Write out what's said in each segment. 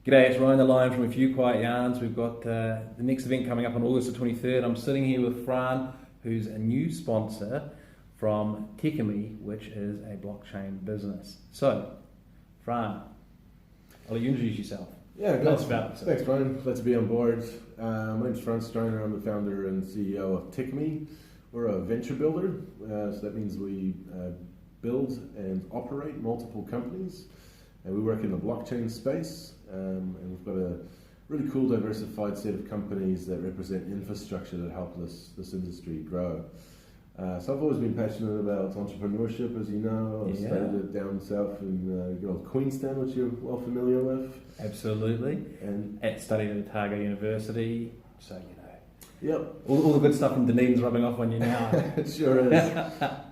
G'day, it's Ryan the Lion from A Few Quiet Yarns. We've got the next event coming up on August the 23rd. I'm sitting here with Fran, who's a new sponsor from Techemy, which is a blockchain business. So, Fran, I'll let you introduce yourself. Yeah, Tell us about it. Thanks, Ryan. Glad to be on board. My name's Fran Strajnar. I'm the founder and CEO of Techemy. We're a venture builder, so that means we build and operate multiple companies. We work in the blockchain space, and we've got a really cool diversified set of companies that represent infrastructure that help this industry grow. So I've always been passionate about entrepreneurship, as you know. I started it down south in good old Queenstown, which you're well familiar with. Absolutely. And studied at Otago University, so you know. Yep. All the good stuff from Dunedin's rubbing off on you now. It sure is.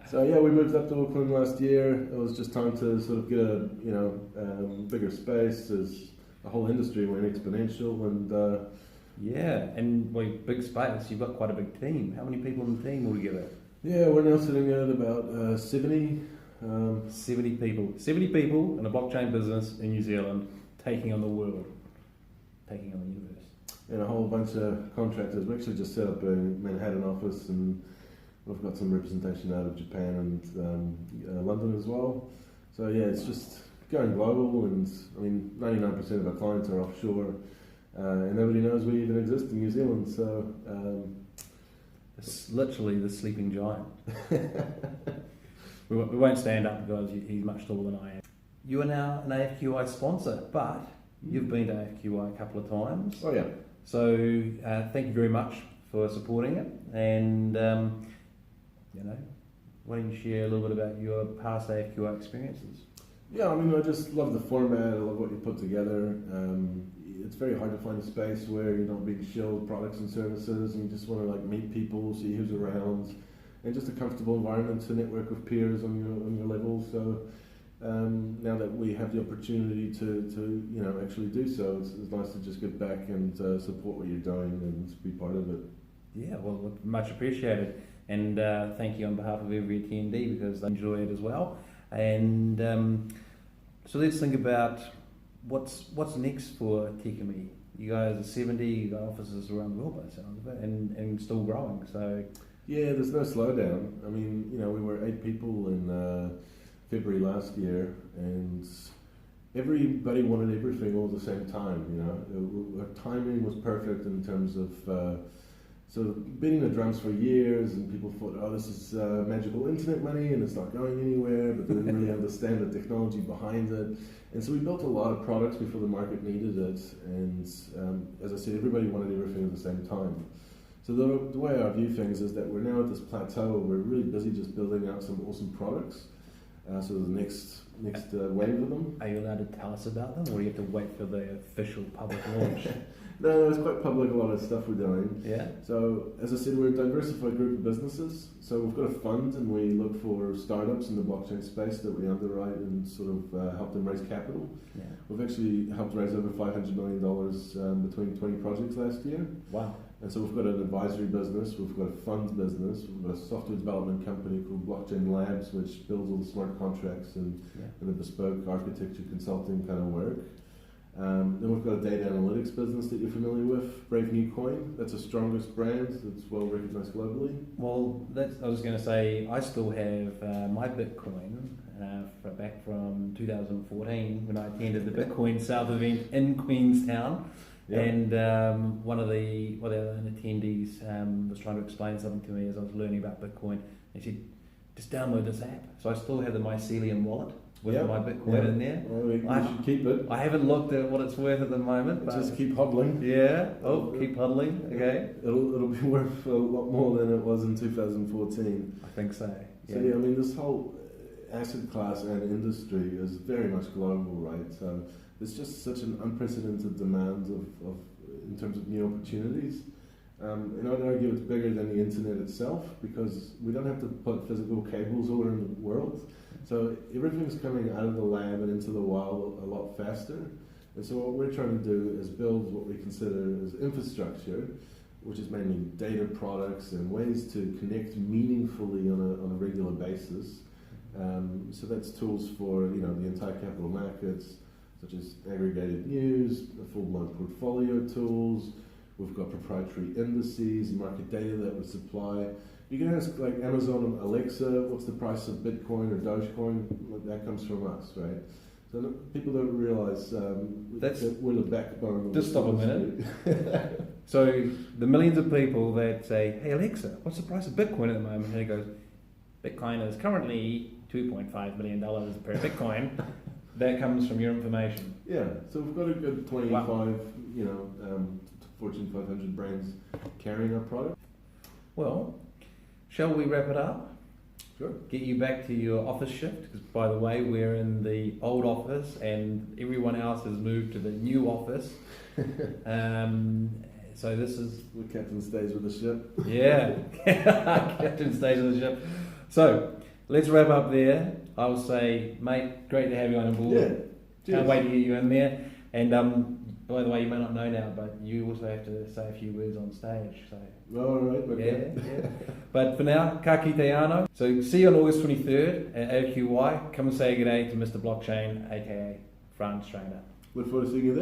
So yeah, we moved up to Auckland last year. It was just time to sort of get a bigger space as the whole industry went exponential and. Big space. You've got quite a big team. How many people in the team altogether? Yeah, we're now sitting at about 70. 70 people. 70 people in a blockchain business in New Zealand, taking on the world, taking on the universe. And a whole bunch of contractors. We actually just set up a Manhattan office, and we've got some representation out of Japan and London as well. So yeah, it's just going global, and I mean 99% of our clients are offshore, and nobody knows we even exist in New Zealand. So it's literally the sleeping giant. we won't stand up because he's much taller than I am. You are now an AFQI sponsor, but you've been to AFQI a couple of times. Oh yeah. So thank you very much for supporting it, and why don't you share a little bit about your past AFQI experiences? Yeah, I mean, I just love the format. I love what you put together. It's very hard to find a space where you're not being shilled products and services, and you just want to meet people, see who's around, and just a comfortable environment to network with peers on your level. So now that we have the opportunity to actually do so, it's nice to just get back and support what you're doing and be part of it. Yeah, well, much appreciated, and thank you on behalf of every attendee because they enjoy it as well. And so let's think about what's next for Techemy. You guys are 70, you got offices around the world by the sound of it, and still growing. So yeah, there's no slowdown. I mean, we were 8 people in February last year, and everybody wanted everything all at the same time. Our timing was perfect in terms of so beating the drums for years, and people thought, oh, this is magical internet money and it's not going anywhere, but they didn't really understand the technology behind it. And so we built a lot of products before the market needed it, and as I said, everybody wanted everything at the same time. So the way I view things is that we're now at this plateau where we're really busy just building out some awesome products. So the next wave of them. Are you allowed to tell us about them, or do you have to wait for the official public launch? No, it's quite public, a lot of stuff we're doing. Yeah. So, as I said, we're a diversified group of businesses. So we've got a fund, and we look for startups in the blockchain space that we underwrite and sort of help them raise capital. Yeah. We've actually helped raise over $500 million between 20 projects last year. Wow. And so we've got an advisory business, we've got a funds business, we've got a software development company called Blockchain Labs, which builds all the smart contracts and the bespoke architecture consulting kind of work. Then we've got a data analytics business that you're familiar with, Brave New Coin. That's the strongest brand that's well recognized globally. Well, I was going to say, I still have my Bitcoin back from 2014 when I attended the Bitcoin South event in Queenstown. Yep. And one of the other attendees was trying to explain something to me as I was learning about Bitcoin. He said, just download this app. So I still have the mycelium wallet with my Bitcoin in there. Well, you should keep it. I haven't looked at what it's worth at the moment. But just keep hodling. Yeah. Oh, keep hodling. Okay. It'll be worth a lot more than it was in 2014. I think so. Yeah. So I mean, this whole asset class and industry is very much global, right? So there's just such an unprecedented demand of in terms of new opportunities. And I'd argue it's bigger than the internet itself because we don't have to put physical cables all around the world. So everything's coming out of the lab and into the wild a lot faster. And so what we're trying to do is build what we consider as infrastructure, which is mainly data products and ways to connect meaningfully on a regular basis. So that's tools for the entire capital markets, such as aggregated news, with portfolio tools. We've got proprietary indices, market data that we supply. You can ask like Amazon and Alexa, what's the price of Bitcoin or Dogecoin? That comes from us, right? So people don't realise that we're the backbone. Just stop a minute. So the millions of people that say, "Hey Alexa, what's the price of Bitcoin at the moment?" And it goes, "Bitcoin is currently $2.5 million per Bitcoin." That comes from your information. Yeah. So we've got a good 25, Fortune 500 brands carrying our product. Well, shall we wrap it up? Sure. Get you back to your office shift, because by the way, we're in the old office and everyone else has moved to the new office. So this is... The captain stays with the ship. Yeah, captain stays with the ship. So let's wrap up there. I will say, mate, great to have you on board. Yeah. Can't wait to get you in there. And by the way, you may not know now, but you also have to say a few words on stage. So. All right, okay. Yeah. But for now, ka kite anō. So see you on August 23rd at OQY. Come and say good day to Mr. Blockchain, aka Fran Strajnar. Look forward to seeing you there.